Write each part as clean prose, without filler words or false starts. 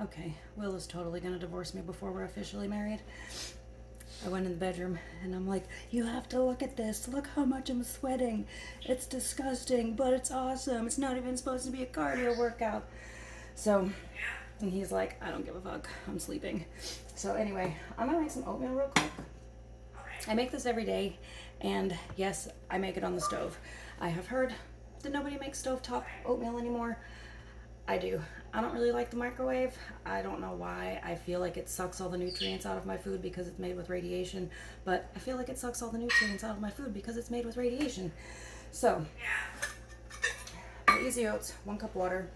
okay, Will is totally gonna divorce me before we're officially married. I went in the bedroom and I'm like, you have to look at this. Look how much I'm sweating. It's disgusting, but it's awesome. It's not even supposed to be a cardio workout. So, and he's like, I don't give a fuck. I'm sleeping. So anyway, I'm gonna make some oatmeal real quick. I make this every day, and yes, I make it on the stove. I have heard that nobody makes stovetop oatmeal anymore. I do. I don't really like the microwave. I don't know why. I feel like it sucks all the nutrients out of my food because it's made with radiation, but I feel like it sucks all the nutrients out of my food because it's made with radiation. So, my easy oats, 1 cup water.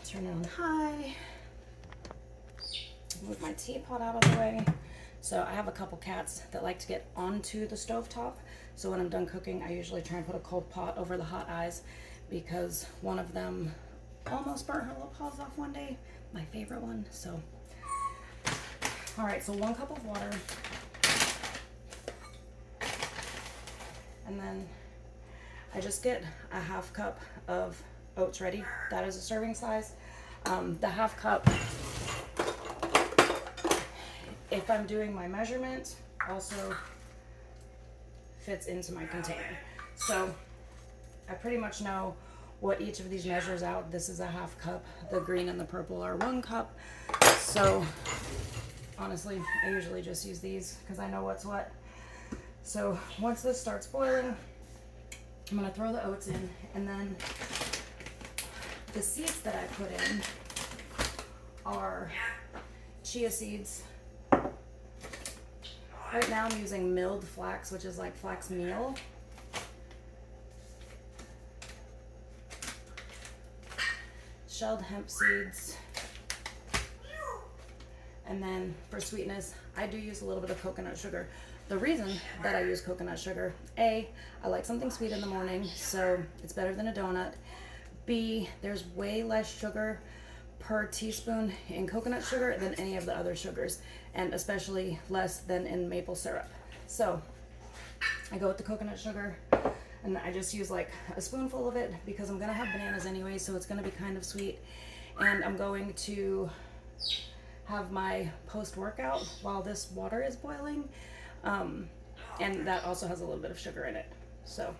Turn it on high. Move my teapot out of the way. So I have a couple cats that like to get onto the stovetop. So when I'm done cooking, I usually try and put a cold pot over the hot eyes because one of them almost burnt her little paws off one day. My favorite one. So, all right, so 1 cup of water. And then I just get a 1/2 cup of oats ready. That is a serving size. The 1/2 cup, if I'm doing my measurement, also fits into my container. So I pretty much know what each of these measures out. This is a 1/2 cup. The green and the purple are 1 cup. So honestly, I usually just use these because I know what's what. So once this starts boiling, I'm gonna throw the oats in, and then the seeds that I put in are chia seeds. Right now I'm using milled flax, which is like flax meal. Shelled hemp seeds. And then for sweetness, I do use a little bit of coconut sugar. The reason that I use coconut sugar, A, I like something sweet in the morning, so it's better than a donut. B, there's way less sugar per teaspoon in coconut sugar than any of the other sugars, and especially less than in maple syrup. So I go with the coconut sugar, and I just use like a spoonful of it because I'm gonna have bananas anyway, so it's gonna be kind of sweet. And I'm going to have my post-workout while this water is boiling, and that also has a little bit of sugar in it. So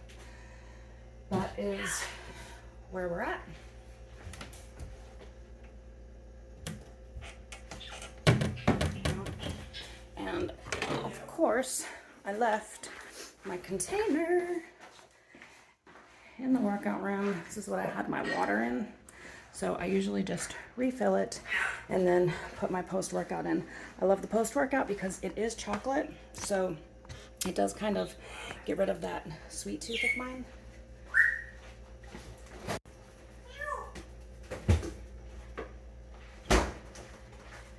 that is where we're at. And of course, I left my container in the workout room. This is what I had my water in. So I usually just refill it and then put my post-workout in. I love the post-workout because it is chocolate, so it does kind of get rid of that sweet tooth of mine.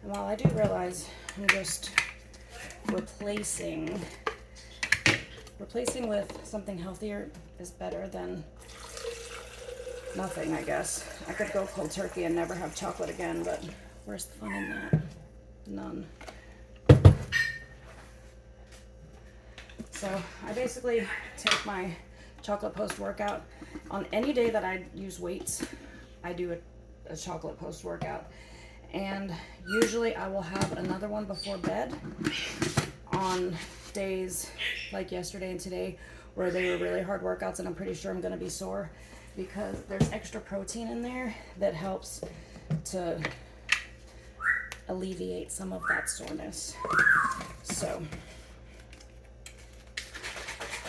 And while I do realize I'm just replacing with something healthier is better than nothing, I guess. I could go cold turkey and never have chocolate again, but where's the fun in that? None. So I basically take my chocolate post-workout. On any day that I use weights, I do a chocolate post-workout. And usually I will have another one before bed on days like yesterday and today where they were really hard workouts and I'm pretty sure I'm going to be sore, because there's extra protein in there that helps to alleviate some of that soreness. So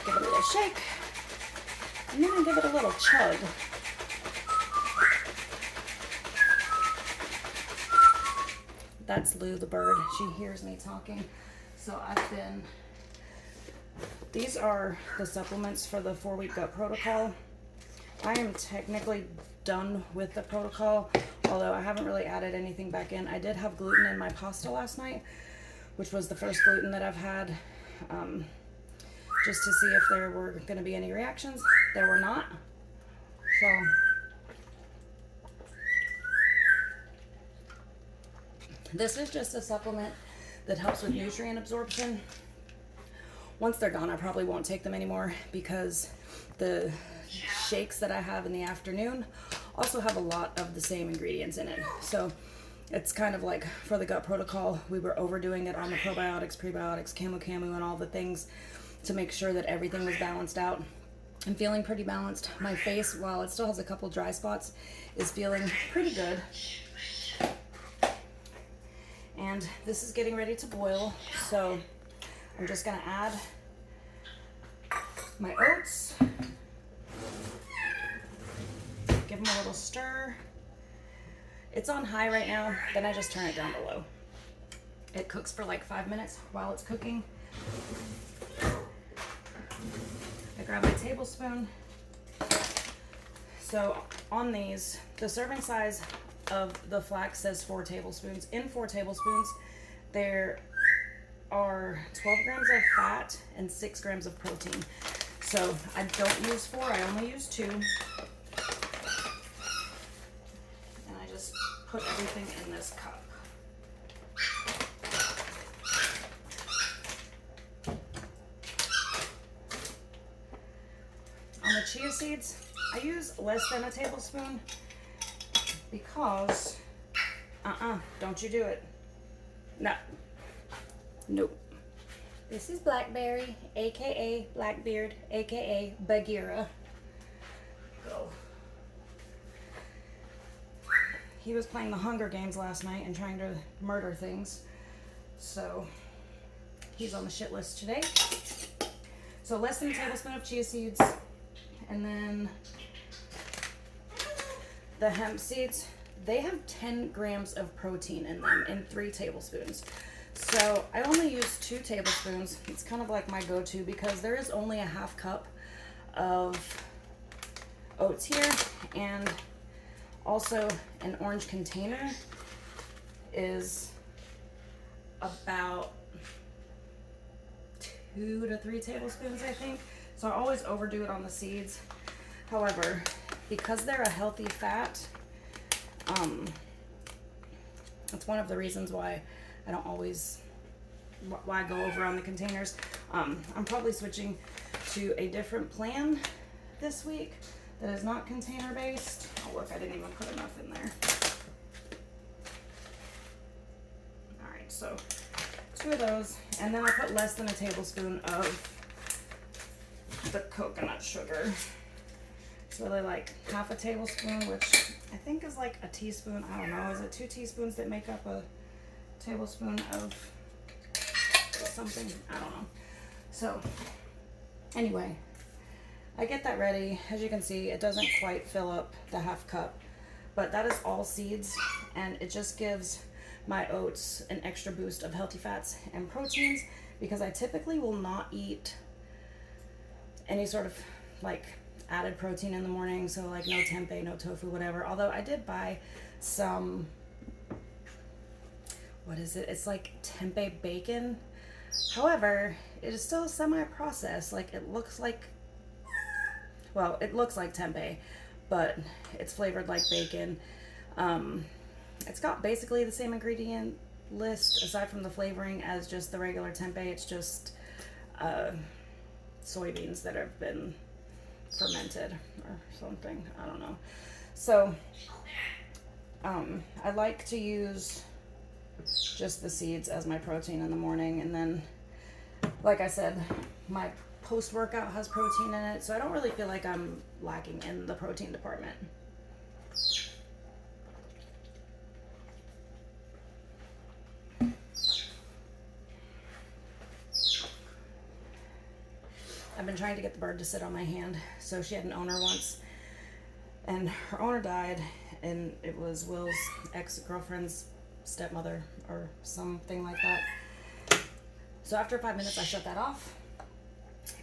give it a little shake, and then I give it a little chug. That's Lou the bird. She hears me talking. So these are the supplements for the 4-week gut protocol. I am technically done with the protocol, although I haven't really added anything back in. I did have gluten in my pasta last night, which was the first gluten that I've had, just to see if there were going to be any reactions. There were not. So this is just a supplement that helps with nutrient absorption. once they're gone, I probably won't take them anymore because the shakes that I have in the afternoon also have a lot of the same ingredients in it. So it's kind of like for the gut protocol, we were overdoing it on the probiotics, prebiotics, camu, and all the things to make sure that everything was balanced out. I'm feeling pretty balanced. My face, while it still has a couple dry spots, is feeling pretty good. And this is getting ready to boil, so I'm just gonna add my oats, give them a little stir. It's on high right now, then I just turn it down to low. It cooks for like 5 minutes while it's cooking. I grab my tablespoon. So on these, the serving size of the flax says 4 tablespoons. In 4 tablespoons, there are 12 grams of fat and 6 grams of protein. So I don't use 4, I only use 2. And I just put everything in this cup. On the chia seeds, I use less than a tablespoon because, don't you do it. No. Nope. This is Blackberry, aka Blackbeard, aka Bagheera. Go. He was playing the Hunger Games last night and trying to murder things. So he's on the shit list today. So less than a tablespoon of chia seeds. And then the hemp seeds, they have 10 grams of protein in them in 3 tablespoons. So I only use 2 tablespoons. It's kind of like my go-to because there is only a half cup of oats here, and also an orange container is about 2 to 3 tablespoons, I think. So I always overdo it on the seeds. However, because they're a healthy fat, it's one of the reasons why I don't always, why I go over on the containers. I'm probably switching to a different plan this week that is not container based. Oh look, I didn't even put enough in there. All right, so 2 of those, and then I put less than a tablespoon of the coconut sugar. It's really like half a tablespoon, which I think is like a teaspoon. I don't know, is it 2 teaspoons that make up a tablespoon of something? I don't know. So anyway, I get that ready. As you can see, it doesn't quite fill up the half cup, but that is all seeds, and it just gives my oats an extra boost of healthy fats and proteins because I typically will not eat any sort of like added protein in the morning. So like no tempeh, no tofu, whatever. Although I did buy some, what is it? It's like tempeh bacon. However, it is still semi-processed. Like it looks like, well, it looks like tempeh, but it's flavored like bacon. It's got basically the same ingredient list aside from the flavoring as just the regular tempeh. It's just soybeans that have been fermented or something. I don't know. So I like to use just the seeds as my protein in the morning, and then like I said, my post-workout has protein in it, so I don't really feel like I'm lacking in the protein department. I've been trying to get the bird to sit on my hand. So she had an owner once, and her owner died, and it was Will's ex-girlfriend's stepmother or something like that. So after 5 minutes, I shut that off,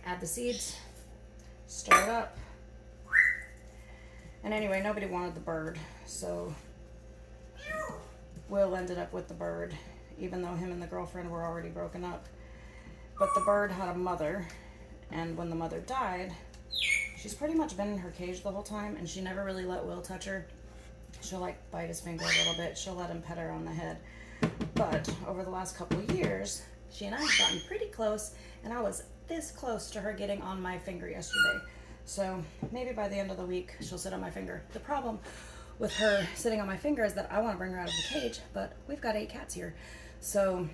add the seeds, stir it up. And anyway, nobody wanted the bird, so Will ended up with the bird, even though him and the girlfriend were already broken up. But the bird had a mother, and when the mother died, she's pretty much been in her cage the whole time, and she never really let Will touch her. She'll like bite his finger a little bit. She'll let him pet her on the head. But over the last couple of years, she and I have gotten pretty close, and I was this close to her getting on my finger yesterday. So maybe by the end of the week, she'll sit on my finger. The problem with her sitting on my finger is that I want to bring her out of the cage, but we've got 8 cats here. So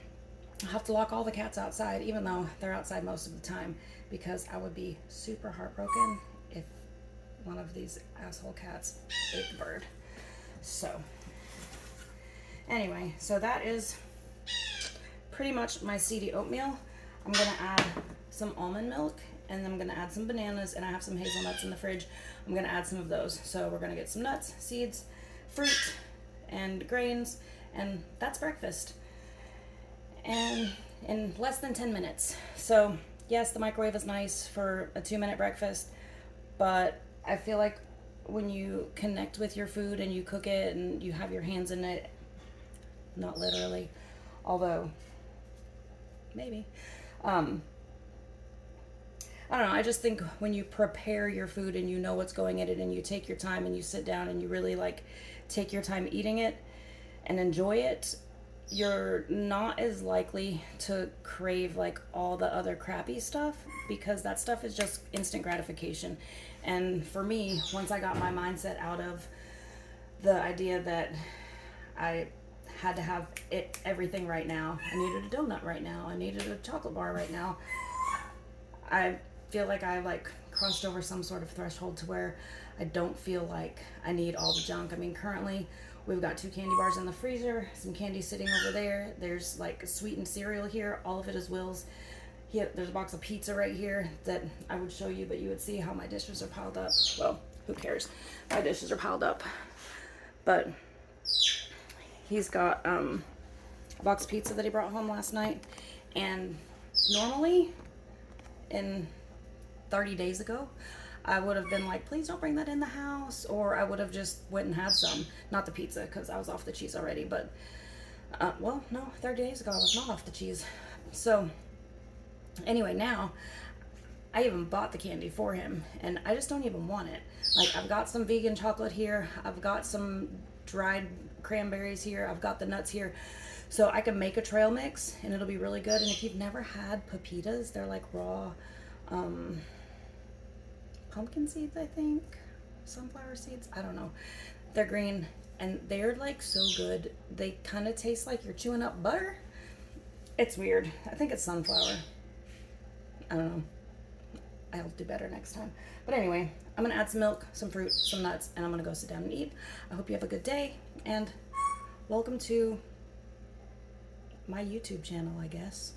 I'll have to lock all the cats outside, even though they're outside most of the time, because I would be super heartbroken if one of these asshole cats ate the bird. So anyway, so that is pretty much my seedy oatmeal. I'm gonna add some almond milk, and then I'm gonna add some bananas, and I have some hazelnuts in the fridge. I'm gonna add some of those. So we're gonna get some nuts, seeds, fruit, and grains, and that's breakfast. And in less than 10 minutes. So yes, the microwave is nice for a 2-minute breakfast, but I feel like when you connect with your food and you cook it and you have your hands in it, not literally, although maybe, I don't know, I just think when you prepare your food and you know what's going in it and you take your time and you sit down and you really like take your time eating it and enjoy it, you're not as likely to crave like all the other crappy stuff, because that stuff is just instant gratification. And for me, once I got my mindset out of the idea that I had to have everything right now, I needed a donut right now, I needed a chocolate bar right now, I feel like I like crossed over some sort of threshold to where I don't feel like I need all the junk. I mean, currently we've got 2 candy bars in the freezer, some candy sitting over there. There's like sweetened cereal here. All of it is Will's. There's a box of pizza right here that I would show you, but you would see how my dishes are piled up. Well, who cares? My dishes are piled up. But he's got a box of pizza that he brought home last night. And normally, in 30 days ago, I would have been like, please don't bring that in the house, or I would have just went and had some. Not the pizza, because I was off the cheese already, but, well, no, 30 days ago I was not off the cheese. So, anyway, now, I even bought the candy for him, and I just don't even want it. Like, I've got some vegan chocolate here, I've got some dried cranberries here, I've got the nuts here, so I can make a trail mix, and it'll be really good. And if you've never had pepitas, they're like raw, pumpkin seeds, I think, sunflower seeds, I don't know. They're green and they're like so good. They kind of taste like you're chewing up butter. It's weird. I think it's sunflower. I don't know. I'll do better next time. But anyway, I'm gonna add some milk, some fruit, some nuts, and I'm gonna go sit down and eat. I hope you have a good day, and welcome to my YouTube channel, I guess.